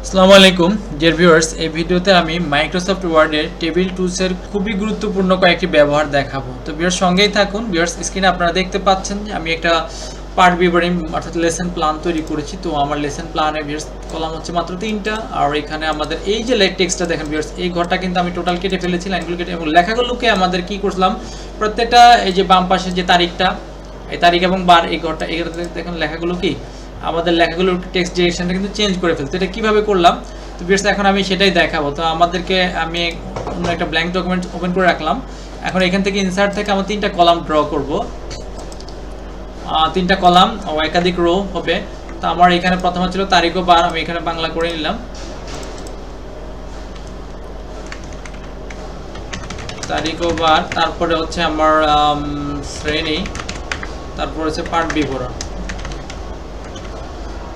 আসসালামু আলাইকুম dear viewers, এই ভিডিওতে আমি মাইক্রোসফট ওয়ার্ডের টেবিল টুলসের খুবই গুরুত্বপূর্ণ কয়েকটি ব্যবহার দেখাবো। তো ভিউয়ার্স সঙ্গেই থাকুন। ভিউয়ার্স স্ক্রিনে আপনারা দেখতে পাচ্ছেন যে আমি একটা পার্ট বিবরণী অর্থাৎ লেসন প্ল্যান তৈরি করেছি। তো আমার লেসন প্ল্যানে ভিউয়ার্স কলাম হচ্ছে মাত্র 3টা, আর এখানে আমাদের এই যে টেক্সটটা দেখেন ভিউয়ার্স, এই ঘরটা কিন্তু আমি টোটাল কেটে ফেলেছি, লাইনগুলো কেটে, এবং লেখাগুলোকে আমাদের কি করলাম, প্রত্যেকটা এই যে বাম পাশে যে তারিখটা, এই তারিখ এবং বার, এই ঘরটা এখানে দেখেন লেখাগুলো কি আমাদের লেখাগুলোর টেক্সট ডিরেকশনটা কিন্তু চেঞ্জ করে ফেলতে। এটা কিভাবে করলাম, তো ভিউয়ার্স এখন আমি সেটাই দেখাবো। তো আমাদেরকে আমি অন্য একটা ব্ল্যাঙ্ক ডকুমেন্ট ওপেন করে রাখলাম। এখন এখান থেকে ইনসার্ট থেকে আমরা 3টা কলাম ড্র করব, 3টা কলাম ও একাধিক রো হবে। তো আমার এখানে প্রথমে ছিল তারিখ ও বার, আমি এখানে বাংলা করে নিলাম, তারিখ ও বার। তারপরে হচ্ছে আমার শ্রেণী, তারপর হচ্ছে পাঠ বিবরণ।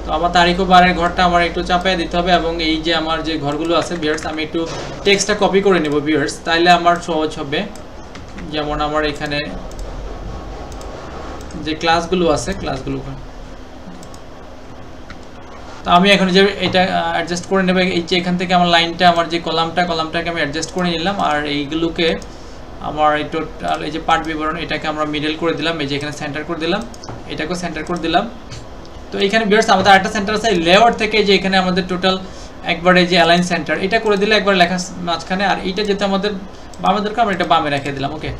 তো আমার তারিখ ও বারের ঘরটা আমার একটু চাপায় দিতে হবে, এবং এই যে আমার যে ঘরগুলো আছে ভিউয়ার্স, আমি একটু টেক্সটটা কপি করে নেব ভিউয়ার্স, তাইলে আমার সহজ হবে। যেমন আমার এখানে যে ক্লাসগুলো আছে, ক্লাসগুলো তো আমি এখন যে এটা অ্যাডজাস্ট করে নেব। এই যে এখান থেকে আমার লাইনটা, আমার যে কলামটাকে আমি অ্যাডজাস্ট করে নিলাম, আর এইগুলোকে আমার এই টোটাল এই যে পাঠ বিবরণ, এটাকে আমরা মিডল করে দিলাম, এই যে এখানে সেন্টার করে দিলাম, এটাকেও সেন্টার করে দিলাম। তো এখানে ভিউয়ার্স আমাদের আরেকটা সেন্টার আছে লেআউট থেকে, যে এখানে আমাদের টোটাল একবারে যে অ্যালাইন সেন্টার, এটা করে দিলে একবার লেখা মাঝখানে, আর এইটা যেতে আমাদের বামে দরকার, আমরা এটা বামে রেখে দিলাম। ওকে,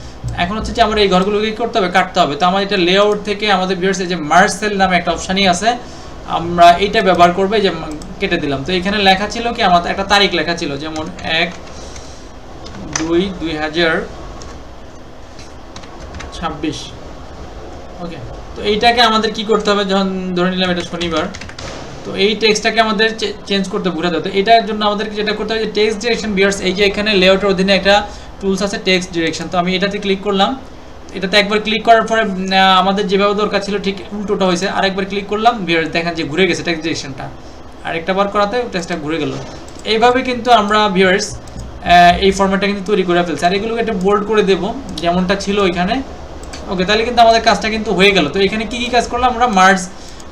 এখন হচ্ছে যে আমরা এই ঘরগুলোকে কি করতে হবে, কাটতে হবে। তো আমাদের এটা লেআউট থেকে আমাদের ভিউয়ার্স এই যে মার্জ সেল নামে একটা অপশনই আছে, আমরা এইটা ব্যবহার করবো। যে কেটে দিলাম, তো এখানে লেখা ছিল কি, আমাদের একটা তারিখ লেখা ছিল, যেমন 1/2/2026। ওকে, তো এইটাকে আমাদের কি করতে হবে, যখন ধরে নিলাম এটা শনিবার, তো এই টেক্সটটাকে আমাদের চেঞ্জ করতে ভুলে যেতে। এটার জন্য আমাদেরকে যেটা করতে হবে যে টেক্সট ডিরেকশন ভিউয়ার্স, এই যে এখানে লেআউটের অধীনে একটা টুলস আছে টেক্সট ডিরেকশন। তো আমি এটাতে ক্লিক করলাম, এটাতে একবার ক্লিক করার পরে আমাদের যেভাবে দরকার ছিল ঠিক উল্টোটা হয়েছে। আরেকবার ক্লিক করলাম, ভিউয়ার্স দেখেন যে ঘুরে গেছে টেক্সট ডিরেকশনটা, আরেকটা বার করাতে টেক্সটটা ঘুরে গেল। এইভাবে কিন্তু আমরা ভিউয়ার্স এই ফরম্যাটটা কিন্তু তৈরি করে ফেলছি, আর এগুলোকে একটা বোল্ড করে দেবো যেমনটা ছিল ওইখানে। ওকে, তাহলে কিন্তু আমাদের কাজটা কিন্তু হয়ে গেল। তো এখানে কি কি কাজ করলাম, আমরা মার্জ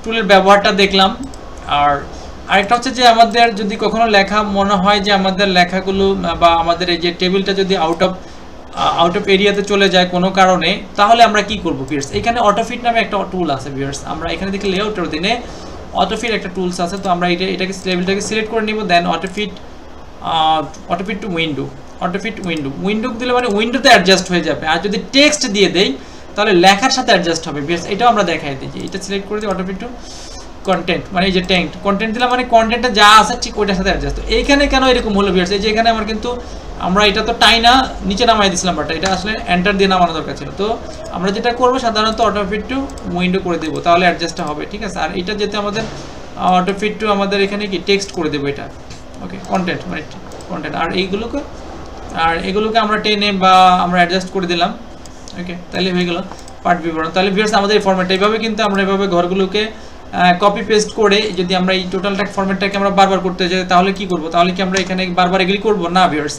টুলের ব্যবহারটা দেখলাম। আর আরেকটা হচ্ছে যে আমাদের যদি কখনো লেখা মনে হয় যে আমাদের লেখাগুলো বা আমাদের এই যে টেবিলটা যদি আউট অফ এরিয়াতে চলে যায় কোনো কারণে, তাহলে আমরা কি করবো ভিউয়ার্স, এখানে অটোফিট নামে একটা টুল আছে ভিউয়ার্স। আমরা এখানে দেখি লেআউটের অধীনে অটোফিট একটা টুলস আছে। তো আমরা এটাকে টেবিলটাকে সিলেক্ট করে নিব, দেন অটোফিট টু উইন্ডো দিলে মানে উইন্ডোতে অ্যাডজাস্ট হয়ে যাবে। আর যদি টেক্সট দিয়ে দেই তাহলে লেখার সাথে অ্যাডজাস্ট হবে ভিউয়ার্স। এটাও আমরা দেখাই দিই, যে এটা সিলেক্ট করে দিই অটোফিট টু কন্টেন্ট, মানে এই যে কন্টেন্ট দিলাম, মানে কন্টেন্টে যা আছে ঠিক ওইটার সাথে অ্যাডজাস্ট। তো এইখানে কেন এরকম হলো ভিউয়ার্স, এই যে এখানে আমার কিন্তু আমরা এটা তো টাইনা নিচে নামাই দিয়েছিলাম, বাট এটা আসলে এন্টার দিয়ে নামানো দরকার ছিল। তো আমরা যেটা করবো সাধারণত অটোফিট টু উইন্ডো করে দেবো, তাহলে অ্যাডজাস্টটা হবে, ঠিক আছে। আর এটা যেতে আমাদের অটোফিট টু আমাদের এখানে কি টেক্সট করে দেবো এটা। ওকে, কন্টেন্ট মানে কন্টেন্ট, আর এগুলোকে আমরা টেনে বা আমরা অ্যাডজাস্ট করে দিলাম। ওকে, তাহলে হয়ে গেল পাঠ বিবরণ। তাহলে ভিউয়ার্স আমাদের এই ফরম্যাটটা এইভাবে কিন্তু আমরা এভাবে ঘরগুলোকে কপি পেস্ট করে, যদি আমরা এই টোটালটা ফরম্যাটটাকে আমরা বারবার করতে যাই তাহলে কি করব, তাহলে কি আমরা এখানে বারবার এগ্রি করব না ভিউয়ার্স।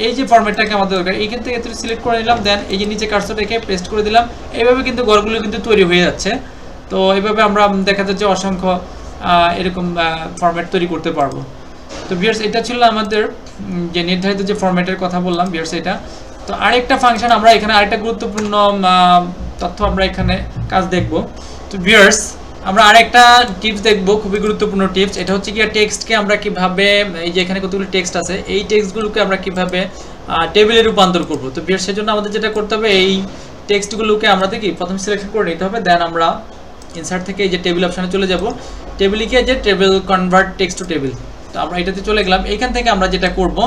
এই যে ফরম্যাটটাকে আমাদের দরকার, এইখান থেকে সিলেক্ট করে নিলাম, দেন এই যে নিচে কার্সর রেখে পেস্ট করে দিলাম। এইভাবে কিন্তু ঘরগুলো কিন্তু তৈরি হয়ে যাচ্ছে। তো এইভাবে আমরা দেখা যাচ্ছে অসংখ্য এরকম ফরম্যাট তৈরি করতে পারবো। তো ভিউয়ার্স এটা ছিল আমাদের যে নির্ধারিত যে ফরম্যাটের কথা বললাম ভিউয়ার্স এটা। তো আরেকটা ফাংশন আমরা এখানে, আরেকটা গুরুত্বপূর্ণ তথ্য আমরা এখানে কাজ দেখব। তো ভিউয়ার্স আমরা আরেকটা টিপস দেখব, খুবই গুরুত্বপূর্ণ টিপস। এটা হচ্ছে কি টেক্সটকে আমরা কিভাবে, এই যে এখানে কতগুলো টেক্সট আছে, এই টেক্সটগুলোকে আমরা কিভাবে টেবিলে রূপান্তর করব। তো ভিউয়ার্স সেজন্য আমাদের যেটা করতে হবে, এই টেক্সটগুলোকে আমরা দেখি প্রথম সিলেকশন করে নিতে হবে, দেন আমরা ইনসার্ট থেকে এই যে টেবিল অপশনে চলে যাব, টেবিলে গিয়ে যে table convert text to table, তো আমরা এটাতে চলে গেলাম। এইখান থেকে আমরা যেটা করব,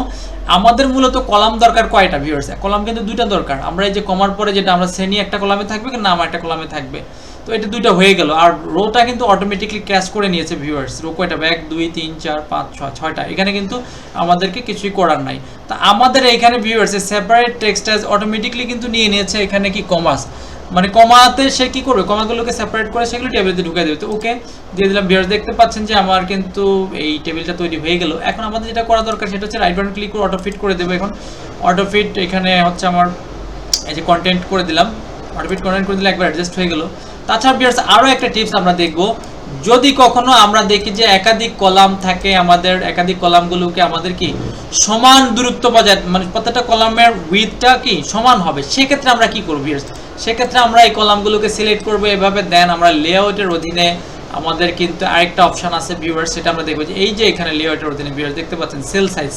আমাদের মূলত কলাম দরকার কয়টা ভিউয়ার্স, কলাম কিন্তু 2টা দরকার। আমরা এই যে কমার পরে যেটা আমরা শ্রেণী একটা কলামে থাকবে, নাম একটা কলামে থাকবে, তো এটা 2টা হয়ে গেল। আর রোটা কিন্তু অটোমেটিকলি ক্যাচ করে নিয়েছে ভিউয়ার্স, রো কয়টা, 1 2 3 4 5 6 6টা, এখানে কিন্তু আমাদেরকে কিছুই করার নাই। তা আমাদের এখানে viewers separate text as automatically কিন্তু নিয়ে নিয়েছে এখানে কি কমাস, মানে কমাতে সে কি করবে, কমাগুলোকে সেপারেট করে সেগুলো টেবিলে ঢুকিয়ে দেবে। তো ওকে দিয়ে দিলাম ভিউয়ার্স, দেখতে পাচ্ছেন যে আমার কিন্তু এই টেবিলটা তৈরি হয়ে গেল। এখন আমাদের যেটা করা দরকার সেটা হচ্ছে রাইট বাটন ক্লিক করে অটোফিট করে দেবো। এখন অটোফিট এখানে হচ্ছে আমার এই যে কন্টেন্ট করে দিলাম, অটোফিট কন্টেন্ট করে দিলে একবার অ্যাডজাস্ট হয়ে গেল। তাছাড়া ভিউয়ার্স আরও একটা টিপস আমরা দেখবো, যদি কখনো আমরা দেখি যে একাধিক কলাম থাকে, আমাদের একাধিক কলামগুলোকে আমাদের কি সমান দূরত্ব বজায়, মানে প্রত্যেকটা কলামের উইথটা কি সমান হবে, সেক্ষেত্রে আমরা কি করব ভিউয়ার্স, সেক্ষেত্রে আমরা এই কলামগুলোকে সিলেক্ট করব এভাবে। দেন আমরা লেআউটের অধীনে আমাদের কিন্তু আরেকটা অপশন আছে ভিউয়ার্স, সেটা আমরা দেখব যে এই যে এখানে লেআউটের অধীনে ভিউয়ার্স দেখতে পাচ্ছেন সেল সাইজ,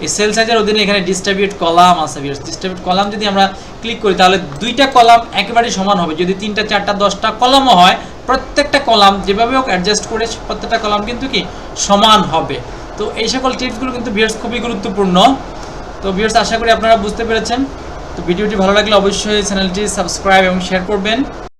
এই সেল সাইজের অধীনে এখানে ডিস্ট্রিবিউট কলাম আছে ভিউয়ার্স। ডিস্ট্রিবিউট কলাম যদি আমরা ক্লিক করি তাহলে দুইটা কলাম একেবারে সমান হবে। যদি 3টা 4টা 10টা কলামও হয়, প্রত্যেকটা কলাম যেভাবে হোক অ্যাডজাস্ট করে প্রত্যেকটা কলাম কিন্তু কি সমান হবে। তো এই সকল টিপসগুলো কিন্তু ভিউয়ার্স খুবই গুরুত্বপূর্ণ। তো ভিউয়ার্স আশা করি আপনারা বুঝতে পেরেছেন। তো ভিডিওটি ভালো লাগলে অবশ্যই চ্যানেলটি সাবস্ক্রাইব এবং শেয়ার করবেন।